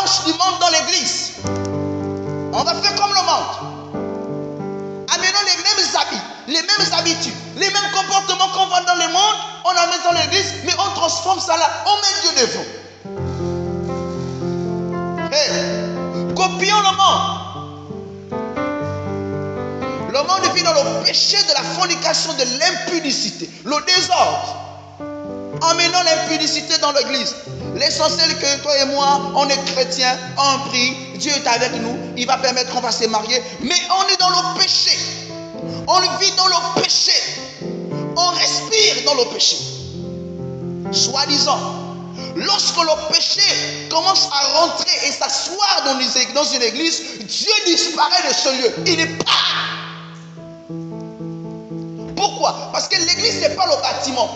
l'approche du monde dans l'église. On va faire comme le monde. Amenons les mêmes habits, les mêmes habitudes, les mêmes comportements qu'on voit dans le monde, on amène dans l'église, mais on transforme ça là, on met Dieu devant. Hey, copions le monde. Le monde vit dans le péché de la fornication, de l'impudicité, le désordre. Emmenons l'impudicité dans l'église. L'essentiel que toi et moi, on est chrétiens, on prie, Dieu est avec nous, il va permettre qu'on va se marier, mais on est dans le péché. On vit dans le péché. On respire dans le péché. Soi-disant, lorsque le péché commence à rentrer et s'asseoir dans une église, Dieu disparaît de ce lieu. Il n'est pas. Pourquoi? Parce que l'église, ce n'est pas le bâtiment.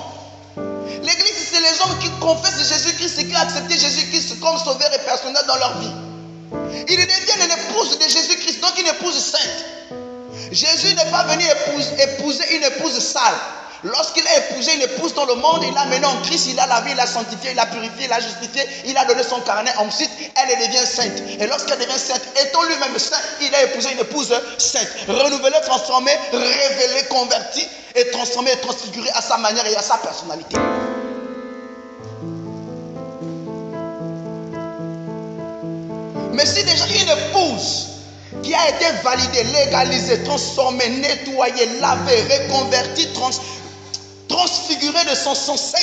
L'église, c'est les hommes qui confessent Jésus-Christ et qui ont accepté Jésus-Christ comme sauveur et personnel dans leur vie. Ils deviennent l'épouse de Jésus-Christ, donc une épouse sainte. Jésus n'est pas venu épouser une épouse sale. Lorsqu'il a épousé une épouse dans le monde, il l'a amenée en Christ, il a lavé, il l'a sanctifié, il l'a purifié, il l'a justifié, il a donné son carnet. Ensuite, elle devient sainte. Et lorsqu'elle devient sainte, étant lui-même saint, il a épousé une épouse sainte. Renouvelée, transformée, révélée, convertie, et transformée et transfigurée à sa manière et à sa personnalité. Mais si déjà une épouse qui a été validée, légalisée, transformée, nettoyée, lavée, reconvertie, transfigurée de son sang saint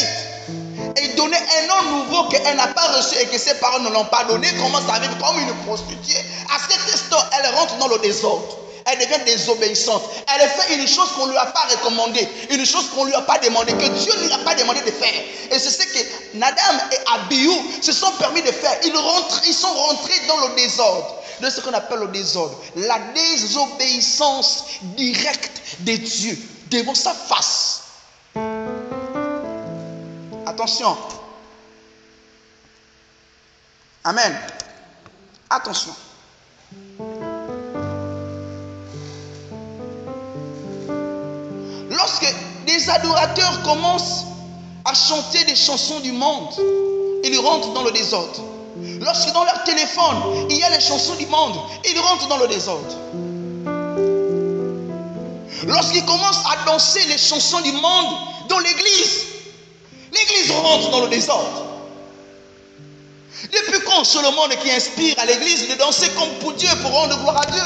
et donnée un nom nouveau qu'elle n'a pas reçu et que ses parents ne l'ont pas donné, commence à vivre comme une prostituée. À cet instant, elle rentre dans le désordre. Elle devient désobéissante. Elle fait une chose qu'on ne lui a pas recommandée, une chose qu'on ne lui a pas demandé, que Dieu ne lui a pas demandé de faire. Et c'est ce que Nadab et Abihu se sont permis de faire. Ils sont rentrés dans le désordre, de ce qu'on appelle le désordre. La désobéissance directe de Dieu devant sa face. Attention. Amen. Attention. Lorsque des adorateurs commencent à chanter des chansons du monde, ils rentrent dans le désordre. Lorsque dans leur téléphone, il y a les chansons du monde, ils rentrent dans le désordre. Lorsqu'ils commencent à danser les chansons du monde dans l'église, l'église rentre dans le désordre. Depuis quand c'est le monde qui inspire à l'église de danser comme pour Dieu, pour rendre gloire à Dieu?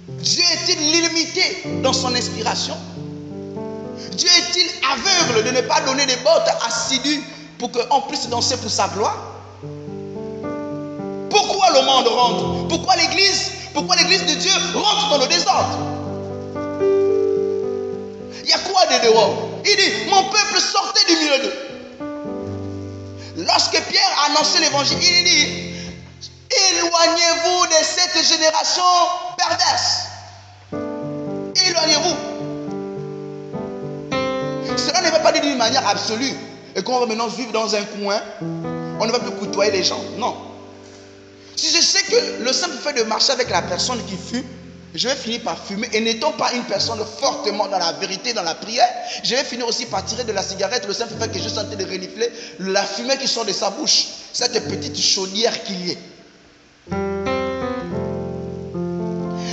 Dieu est-il limité dans son inspiration? Dieu est-il aveugle de ne pas donner des bottes assidues pour qu'on puisse danser pour sa gloire? Pourquoi le monde rentre? Pourquoi l'église de Dieu rentre dans le désordre? Il y a quoi de dehors? Il dit, mon peuple sortez du milieu d'eux. Lorsque Pierre a annoncé l'évangile, il dit, éloignez-vous de cette génération perverse. Éloignez-vous. Cela ne veut pas dire d'une manière absolue et qu'on va maintenant vivre dans un coin, on ne va plus côtoyer les gens. Non. Si je sais que le simple fait de marcher avec la personne qui fume, je vais finir par fumer, et n'étant pas une personne fortement dans la vérité, dans la prière, je vais finir aussi par tirer de la cigarette, le simple fait que je suis en train de renifler la fumée qui sort de sa bouche, cette petite chaudière qu'il y ait.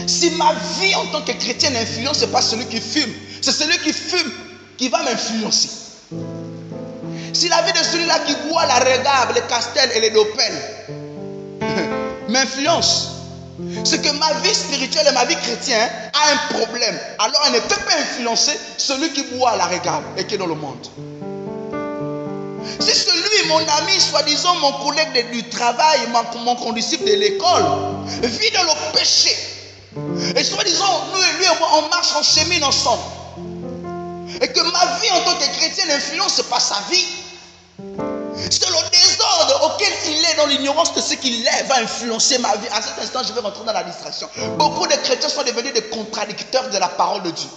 Si ma vie en tant que chrétien n'influence, ce n'est pas celui qui fume, c'est celui qui fume qui va m'influencer. Si la vie de celui-là qui boit la regave, les castels et les dopels m'influence, c'est que ma vie spirituelle et ma vie chrétienne a un problème. Alors elle ne peut pas influencer celui qui boit la regave et qui est dans le monde. Si celui, mon ami, soi-disant mon collègue du travail, mon condisciple de l'école, vit dans le péché, et soi-disant nous et lui et moi on marche, on chemine ensemble, et que ma vie en tant que chrétien n'influence pas sa vie, c'est le désordre auquel il est dans l'ignorance de ce qu'il est va influencer ma vie. À cet instant, je vais rentrer dans la distraction. Beaucoup de chrétiens sont devenus des contradicteurs de la parole de Dieu.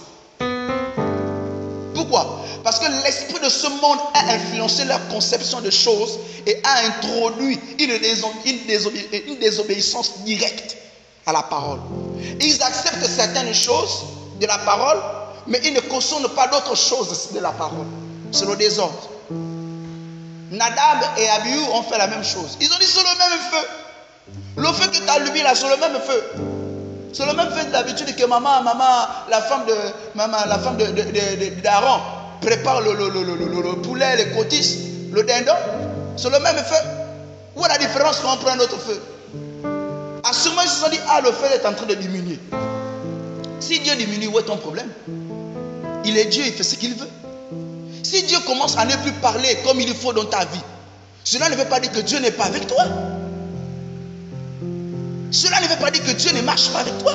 Pourquoi? Parce que l'esprit de ce monde a influencé leur conception de choses et a introduit une désobéissance directe à la parole. Ils acceptent certaines choses de la parole, mais ils ne cautionnent pas d'autres choses de la parole. C'est le désordre. Nadab et Abihu ont fait la même chose. Ils ont dit sur le même feu. Le feu que tu as allumé là, c'est le même feu. C'est le même feu d'habitude que maman, la femme d'Aaron prépare le poulet, les cotis, le dindon. C'est le même feu. Où est la différence quand on prend un autre feu? Assurément, ils se sont dit, ah, le feu est en train de diminuer. Si Dieu diminue, où est ton problème? Il est Dieu, il fait ce qu'il veut. Si Dieu commence à ne plus parler comme il faut dans ta vie, cela ne veut pas dire que Dieu n'est pas avec toi. Cela ne veut pas dire que Dieu ne marche pas avec toi.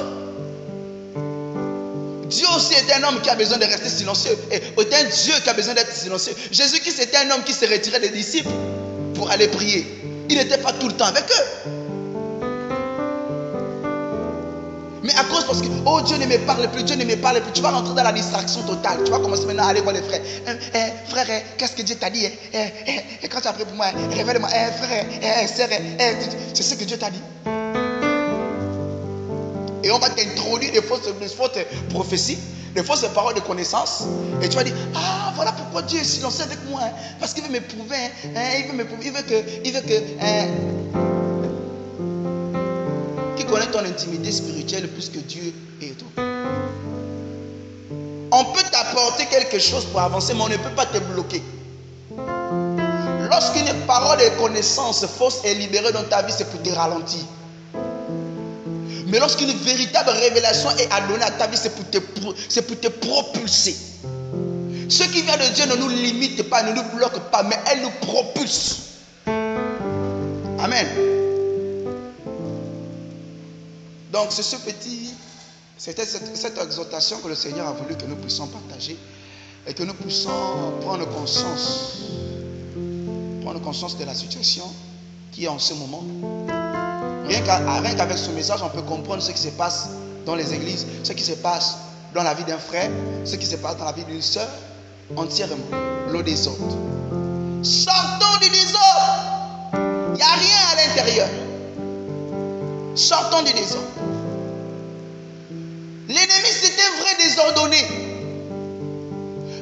Dieu aussi est un homme qui a besoin de rester silencieux. Et est un Dieu qui a besoin d'être silencieux. Jésus-Christ était un homme qui se retirait des disciples pour aller prier. Il n'était pas tout le temps avec eux. Mais à cause parce que, oh, Dieu ne me parle plus, Dieu ne me parle plus, tu vas rentrer dans la distraction totale. Tu vas commencer maintenant à aller voir les frères. Frère, qu'est-ce que Dieu t'a dit? Quand tu as prié pour moi, révèle-moi. Frère, sœur, c'est ce que Dieu t'a dit. Et on va t'introduire des fausses prophéties, des fausses paroles de connaissance. Et tu vas dire, ah, voilà pourquoi Dieu est silencieux avec moi. Parce qu'il veut m'éprouver. Il veut que qui connaît ton intimité spirituelle plus que Dieu et toi. On peut t'apporter quelque chose pour avancer, mais on ne peut pas te bloquer. Lorsqu'une parole de connaissance fausse est libérée dans ta vie, c'est pour te ralentir. Mais lorsqu'une véritable révélation est adonnée à ta vie, c'est pour te propulser. Ce qui vient de Dieu ne nous limite pas, ne nous bloque pas, mais elle nous propulse. Amen. Donc c'est c'était cette exhortation que le Seigneur a voulu que nous puissions partager et que nous puissions prendre conscience de la situation qui est en ce moment. Rien qu'avec ce message, on peut comprendre ce qui se passe dans les églises, ce qui se passe dans la vie d'un frère, ce qui se passe dans la vie d'une soeur, entièrement. Le désordre. Sortons du désordre. Il n'y a rien à l'intérieur. Sortons du désordre. L'ennemi, c'est un vrai désordonné.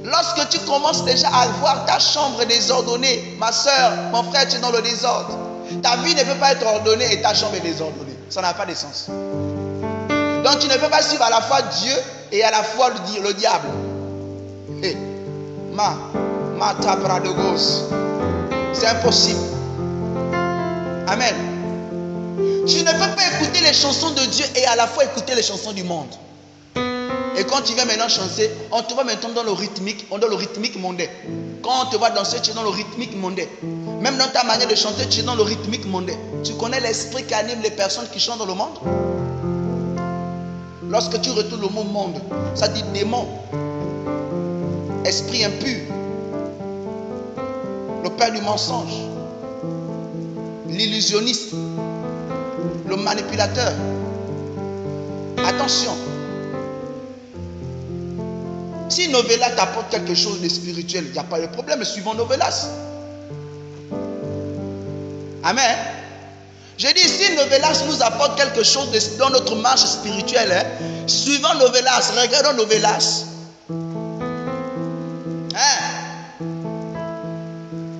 Lorsque tu commences déjà à voir ta chambre désordonnée, ma soeur, mon frère, tu es dans le désordre. Ta vie ne peut pas être ordonnée et ta chambre est désordonnée. Ça n'a pas de sens. Donc tu ne peux pas suivre à la fois Dieu et à la fois le diable. Hey. C'est impossible. Amen. Tu ne peux pas écouter les chansons de Dieu et à la fois écouter les chansons du monde. Et quand tu viens maintenant chanter, on te voit maintenant dans le rythmique mondain. Quand on te voit danser, tu es dans le rythmique mondain. Même dans ta manière de chanter, tu es dans le rythmique mondain. Tu connais l'esprit qui anime les personnes qui chantent dans le monde? Lorsque tu retournes le mot monde, ça dit démon, esprit impur, le père du mensonge, l'illusionniste, le manipulateur. Attention. Si Novelas t'apporte quelque chose de spirituel, il n'y a pas de problème, suivons Novelas. Amen. J'ai dit, si Novelas nous apporte quelque chose dans notre marche spirituelle, suivons Novelas, regardons Novelas.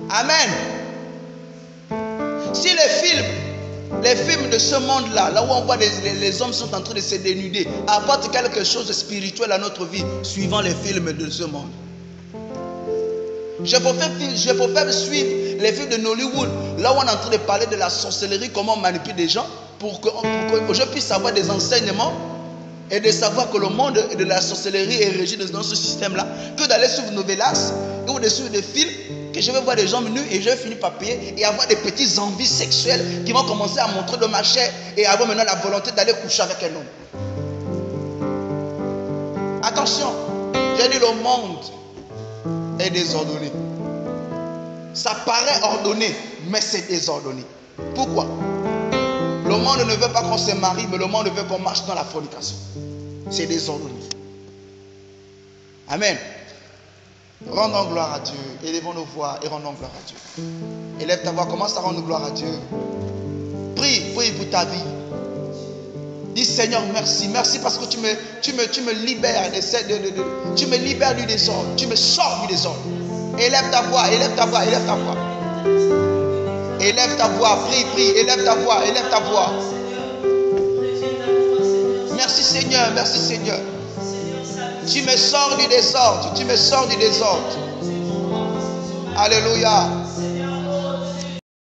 Amen. Si les films de ce monde-là, là où on voit les hommes sont en train de se dénuder, apportent quelque chose de spirituel à notre vie, suivant les films de ce monde. Je préfère suivre les films de Hollywood, là où on est en train de parler de la sorcellerie, comment on manipule des gens, pour que je puisse avoir des enseignements et de savoir que le monde de la sorcellerie est régi dans ce système-là, que d'aller suivre Novelas ou de suivre des films que je vais voir des gens nus et je vais finir par payer et avoir des petites envies sexuelles qui vont commencer à montrer de ma chair et avoir maintenant la volonté d'aller coucher avec un homme. Attention, j'ai dit le monde est désordonné. Ça paraît ordonné, mais c'est désordonné. Pourquoi? Le monde ne veut pas qu'on se marie, mais le monde veut qu'on marche dans la fornication. C'est désordonné. Amen. Rendons gloire à Dieu. Élevons nos voix et rendons gloire à Dieu. Élève ta voix, commence à rendre gloire à Dieu. Prie pour ta vie. Dis Seigneur, merci. Merci parce que tu me libères tu me libères du désordre. Tu me sors du désordre. Élève ta voix, élève ta voix, élève ta voix. Élève ta voix, prie, prie, élève ta voix, élève ta voix. Merci Seigneur, merci Seigneur. Tu me sors du désordre, tu me sors du désordre. Alléluia.